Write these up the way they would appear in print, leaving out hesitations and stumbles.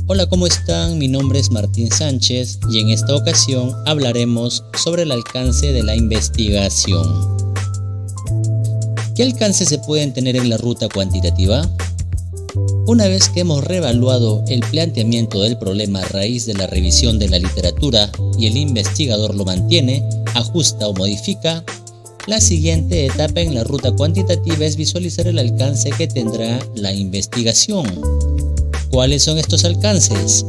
Hola, ¿cómo están? Mi nombre es Martín Sánchez y en esta ocasión hablaremos sobre el alcance de la investigación. ¿Qué alcance se pueden tener en la ruta cuantitativa? Una vez que hemos reevaluado el planteamiento del problema a raíz de la revisión de la literatura y el investigador lo mantiene, ajusta o modifica, la siguiente etapa en la ruta cuantitativa es visualizar el alcance que tendrá la investigación. ¿Cuáles son estos alcances?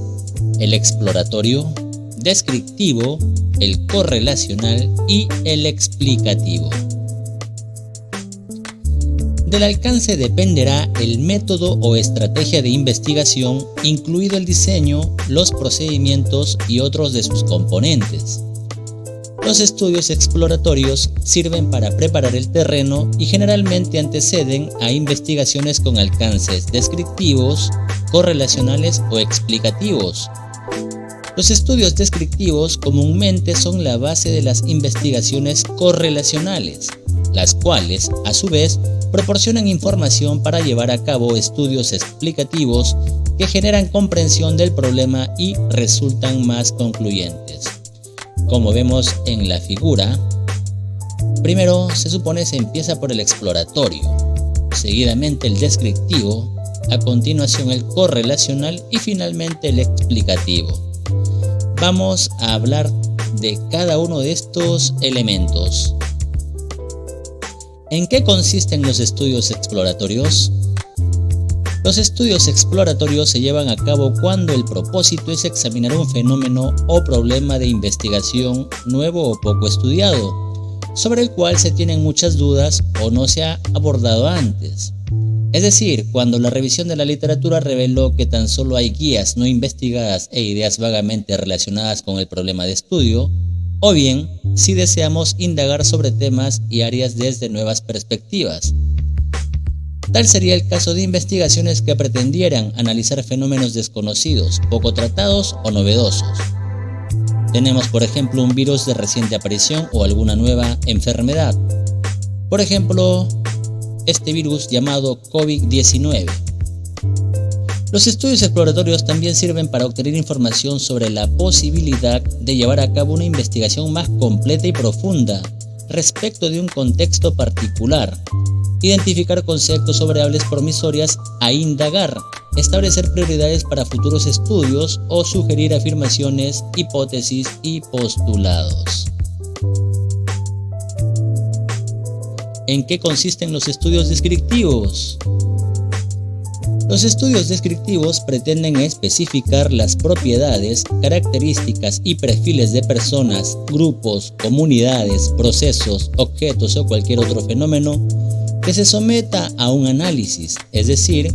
El exploratorio, descriptivo, el correlacional y el explicativo. Del alcance dependerá el método o estrategia de investigación, incluido el diseño, los procedimientos y otros de sus componentes. Los estudios exploratorios sirven para preparar el terreno y generalmente anteceden a investigaciones con alcances descriptivos, correlacionales o explicativos. Los estudios descriptivos comúnmente son la base de las investigaciones correlacionales, las cuales, a su vez, proporcionan información para llevar a cabo estudios explicativos que generan comprensión del problema y resultan más concluyentes. Como vemos en la figura, primero se supone se empieza por el exploratorio, seguidamente el descriptivo, a continuación el correlacional y finalmente el explicativo. Vamos a hablar de cada uno de estos elementos. ¿En qué consisten los estudios exploratorios? Los estudios exploratorios se llevan a cabo cuando el propósito es examinar un fenómeno o problema de investigación nuevo o poco estudiado, sobre el cual se tienen muchas dudas o no se ha abordado antes. Es decir, cuando la revisión de la literatura reveló que tan solo hay guías no investigadas e ideas vagamente relacionadas con el problema de estudio, o bien si deseamos indagar sobre temas y áreas desde nuevas perspectivas. Tal sería el caso de investigaciones que pretendieran analizar fenómenos desconocidos, poco tratados o novedosos. Tenemos, por ejemplo, un virus de reciente aparición o alguna nueva enfermedad. Por ejemplo, este virus llamado COVID-19. Los estudios exploratorios también sirven para obtener información sobre la posibilidad de llevar a cabo una investigación más completa y profunda respecto de un contexto particular, identificar conceptos o variables promisorias a indagar, establecer prioridades para futuros estudios o sugerir afirmaciones, hipótesis y postulados. ¿En qué consisten los estudios descriptivos? Los estudios descriptivos pretenden especificar las propiedades, características y perfiles de personas, grupos, comunidades, procesos, objetos o cualquier otro fenómeno que se someta a un análisis, es decir,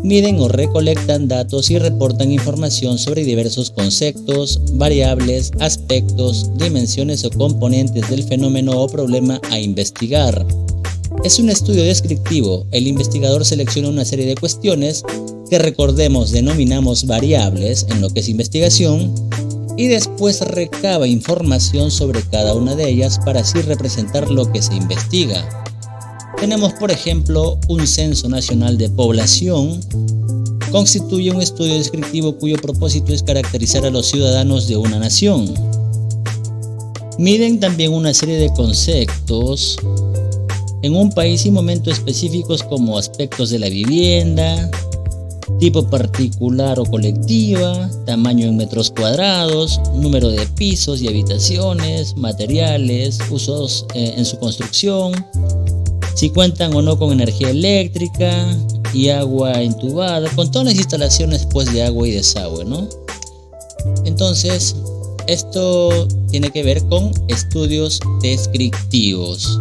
miden o recolectan datos y reportan información sobre diversos conceptos, variables, aspectos, dimensiones o componentes del fenómeno o problema a investigar. Es un estudio descriptivo. El investigador selecciona una serie de cuestiones que, recordemos, denominamos variables en lo que es investigación y después recaba información sobre cada una de ellas para así representar lo que se investiga. Tenemos, por ejemplo, un censo nacional de población. Constituye un estudio descriptivo cuyo propósito es caracterizar a los ciudadanos de una nación. Miden también una serie de conceptos en un país y momentos específicos como aspectos de la vivienda, tipo particular o colectiva, tamaño en metros cuadrados, número de pisos y habitaciones, materiales, usos en su construcción, si cuentan o no con energía eléctrica y agua entubada, con todas las instalaciones pues de agua y desagüe, ¿no? Entonces, esto tiene que ver con estudios descriptivos.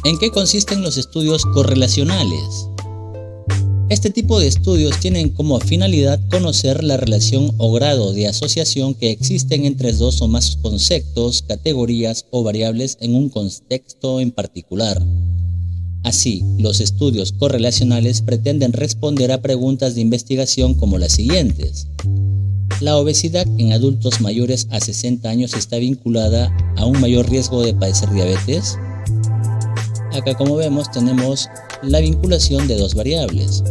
¿En qué consisten los estudios correlacionales? Este tipo de estudios tienen como finalidad conocer la relación o grado de asociación que existen entre dos o más conceptos, categorías o variables en un contexto en particular. Así, los estudios correlacionales pretenden responder a preguntas de investigación como las siguientes. ¿La obesidad en adultos mayores a 60 años está vinculada a un mayor riesgo de padecer diabetes? Acá, como vemos, tenemos la vinculación de dos variables.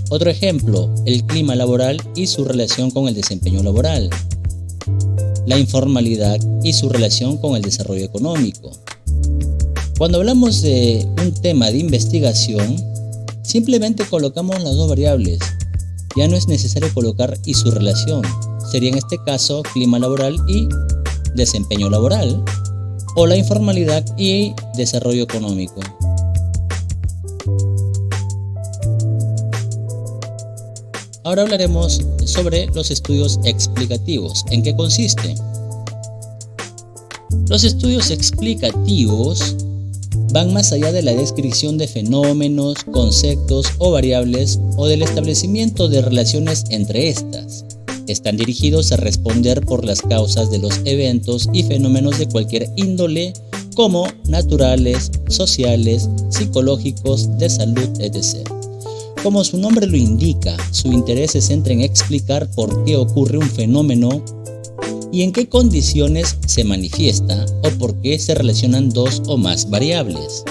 Otro ejemplo, el clima laboral y su relación con el desempeño laboral. La informalidad y su relación con el desarrollo económico. Cuando hablamos de un tema de investigación, simplemente colocamos las dos variables. Ya no es necesario colocar y su relación. Sería en este caso clima laboral y desempeño laboral, o la informalidad y desarrollo económico. Ahora hablaremos sobre los estudios explicativos. ¿En qué consiste? Los estudios explicativos van más allá de la descripción de fenómenos, conceptos o variables o del establecimiento de relaciones entre estas. Están dirigidos a responder por las causas de los eventos y fenómenos de cualquier índole, como naturales, sociales, psicológicos, de salud, etc. Como su nombre lo indica, su interés se centra en explicar por qué ocurre un fenómeno y en qué condiciones se manifiesta o por qué se relacionan dos o más variables.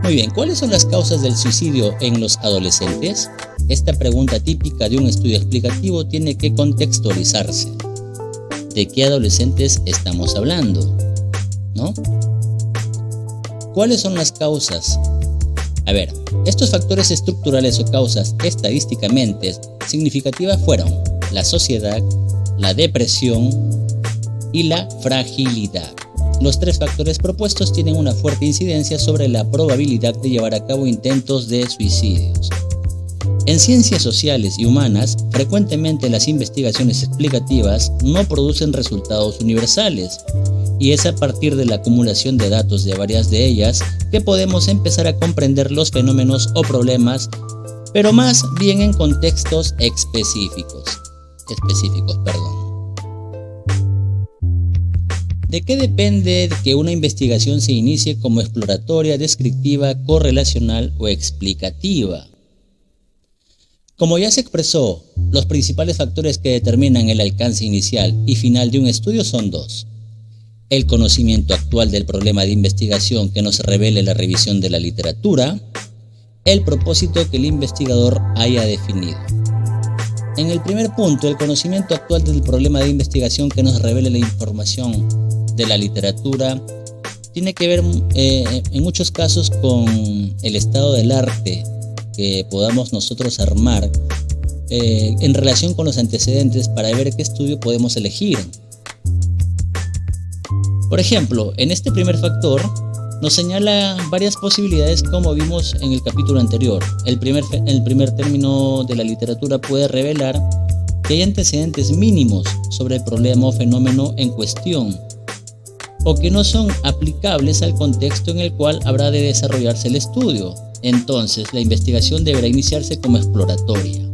Muy bien, ¿cuáles son las causas del suicidio en los adolescentes? Esta pregunta típica de un estudio explicativo tiene que contextualizarse. ¿De qué adolescentes estamos hablando? ¿No? ¿Cuáles son las causas? A ver, estos factores estructurales o causas estadísticamente significativas fueron la sociedad, la depresión y la fragilidad. Los tres factores propuestos tienen una fuerte incidencia sobre la probabilidad de llevar a cabo intentos de suicidios. En ciencias sociales y humanas, frecuentemente las investigaciones explicativas no producen resultados universales, y es a partir de la acumulación de datos de varias de ellas que podemos empezar a comprender los fenómenos o problemas, pero más bien en contextos específicos. ¿De qué depende que una investigación se inicie como exploratoria, descriptiva, correlacional o explicativa? Como ya se expresó, los principales factores que determinan el alcance inicial y final de un estudio son dos: el conocimiento actual del problema de investigación que nos revele la revisión de la literatura, el propósito que el investigador haya definido. En el primer punto, el conocimiento actual del problema de investigación que nos revele la información de la literatura tiene que ver en muchos casos con el estado del arte que podamos nosotros armar en relación con los antecedentes para ver qué estudio podemos elegir. Por ejemplo, en este primer factor nos señala varias posibilidades, como vimos en el capítulo anterior. El primer término de la literatura puede revelar que hay antecedentes mínimos sobre el problema o fenómeno en cuestión, o que no son aplicables al contexto en el cual habrá de desarrollarse el estudio. Entonces, la investigación deberá iniciarse como exploratoria.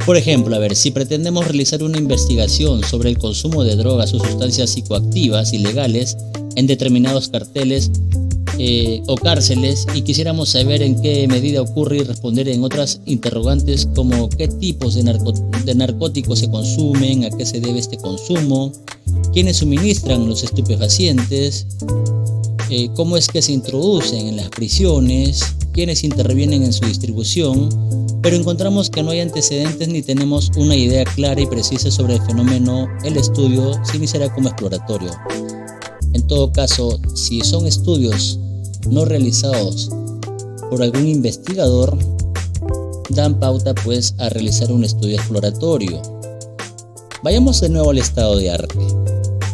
Por ejemplo, si pretendemos realizar una investigación sobre el consumo de drogas o sustancias psicoactivas ilegales en determinados carteles o cárceles, y quisiéramos saber en qué medida ocurre y responder en otras interrogantes como qué tipos de narcóticos se consumen, a qué se debe este consumo, quiénes suministran los estupefacientes, cómo es que se introducen en las prisiones, quiénes intervienen en su distribución, pero encontramos que no hay antecedentes ni tenemos una idea clara y precisa sobre el fenómeno, el estudio se iniciará como exploratorio. En todo caso, si son estudios no realizados por algún investigador, dan pauta pues a realizar un estudio exploratorio. Vayamos de nuevo al estado de arte.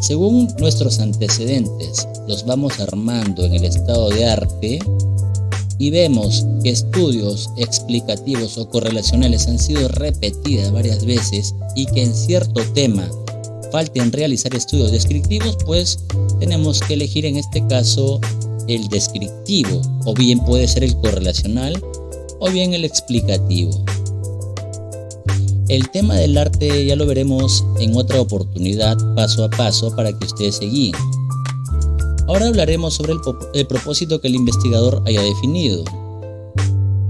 Según nuestros antecedentes, los vamos armando en el estado de arte y vemos que estudios explicativos o correlacionales han sido repetidas varias veces y que en cierto tema falten realizar estudios descriptivos, pues tenemos que elegir en este caso el descriptivo, o bien puede ser el correlacional o bien el explicativo. El tema del arte ya lo veremos en otra oportunidad, paso a paso, para que ustedes se guíen. Ahora hablaremos sobre el propósito que el investigador haya definido.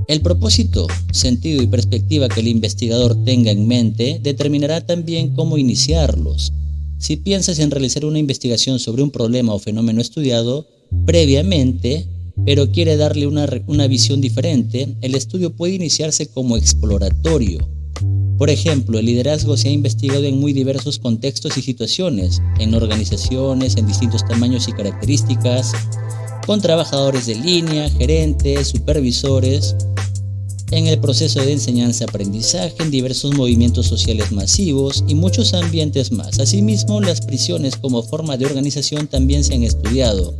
El propósito, sentido y perspectiva que el investigador tenga en mente determinará también cómo iniciarlos. Si piensas en realizar una investigación sobre un problema o fenómeno estudiado previamente, pero quiere darle una visión diferente, el estudio puede iniciarse como exploratorio. Por ejemplo, el liderazgo se ha investigado en muy diversos contextos y situaciones, en organizaciones, en distintos tamaños y características, con trabajadores de línea, gerentes, supervisores, en el proceso de enseñanza-aprendizaje, en diversos movimientos sociales masivos y muchos ambientes más. Asimismo, las prisiones como forma de organización también se han estudiado.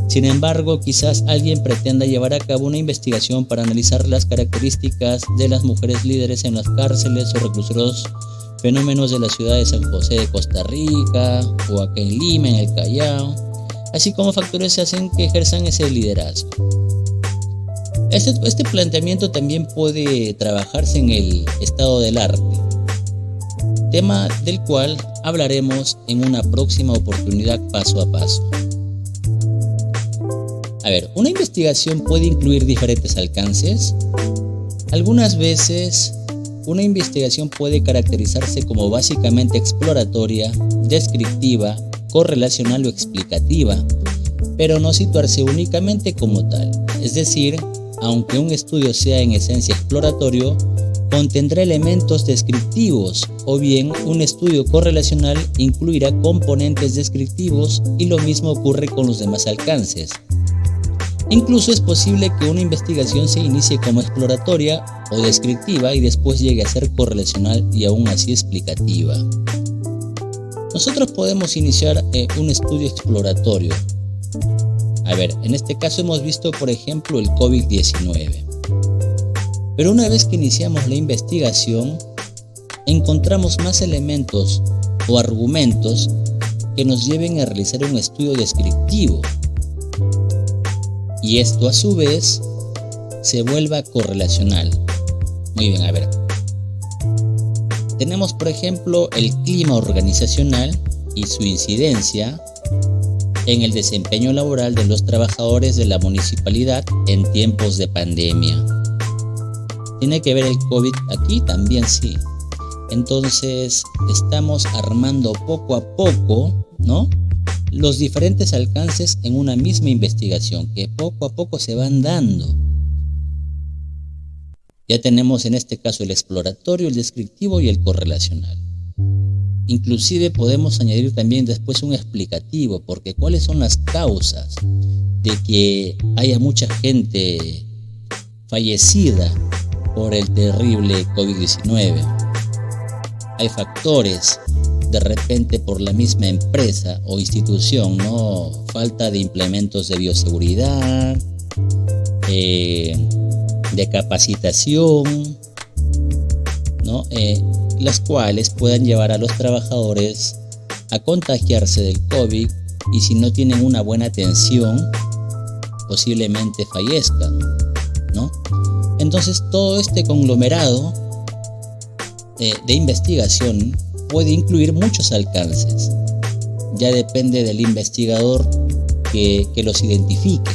Sin embargo, quizás alguien pretenda llevar a cabo una investigación para analizar las características de las mujeres líderes en las cárceles o reclusorios, fenómenos de la ciudad de San José de Costa Rica o acá en Lima, en el Callao, así como factores que hacen que ejerzan ese liderazgo. Este planteamiento también puede trabajarse en el estado del arte, tema del cual hablaremos en una próxima oportunidad paso a paso. Una investigación puede incluir diferentes alcances. Algunas veces, una investigación puede caracterizarse como básicamente exploratoria, descriptiva, correlacional o explicativa, pero no situarse únicamente como tal. Es decir, aunque un estudio sea en esencia exploratorio, contendrá elementos descriptivos, o bien un estudio correlacional incluirá componentes descriptivos y lo mismo ocurre con los demás alcances. Incluso es posible que una investigación se inicie como exploratoria o descriptiva y después llegue a ser correlacional y aún así explicativa. Nosotros podemos iniciar un estudio exploratorio. En este caso hemos visto, por ejemplo, el COVID-19. Pero una vez que iniciamos la investigación, encontramos más elementos o argumentos que nos lleven a realizar un estudio descriptivo. Y esto a su vez se vuelva correlacional. Muy bien, tenemos por ejemplo el clima organizacional y su incidencia en el desempeño laboral de los trabajadores de la municipalidad en tiempos de pandemia. ¿Tiene que ver el COVID aquí? También sí. Entonces estamos armando poco a poco, ¿no?, los diferentes alcances en una misma investigación que poco a poco se van dando. Ya tenemos en este caso el exploratorio, el descriptivo y el correlacional. Inclusive podemos añadir también después un explicativo, porque ¿cuáles son las causas de que haya mucha gente fallecida por el terrible COVID-19? Hay factores, de repente por la misma empresa o institución, ¿no? Falta de implementos de bioseguridad, de capacitación, ¿no? Las cuales puedan llevar a los trabajadores a contagiarse del COVID y si no tienen una buena atención, posiblemente fallezcan, ¿no? Entonces todo este conglomerado de investigación puede incluir muchos alcances. Ya depende del investigador que los identifique.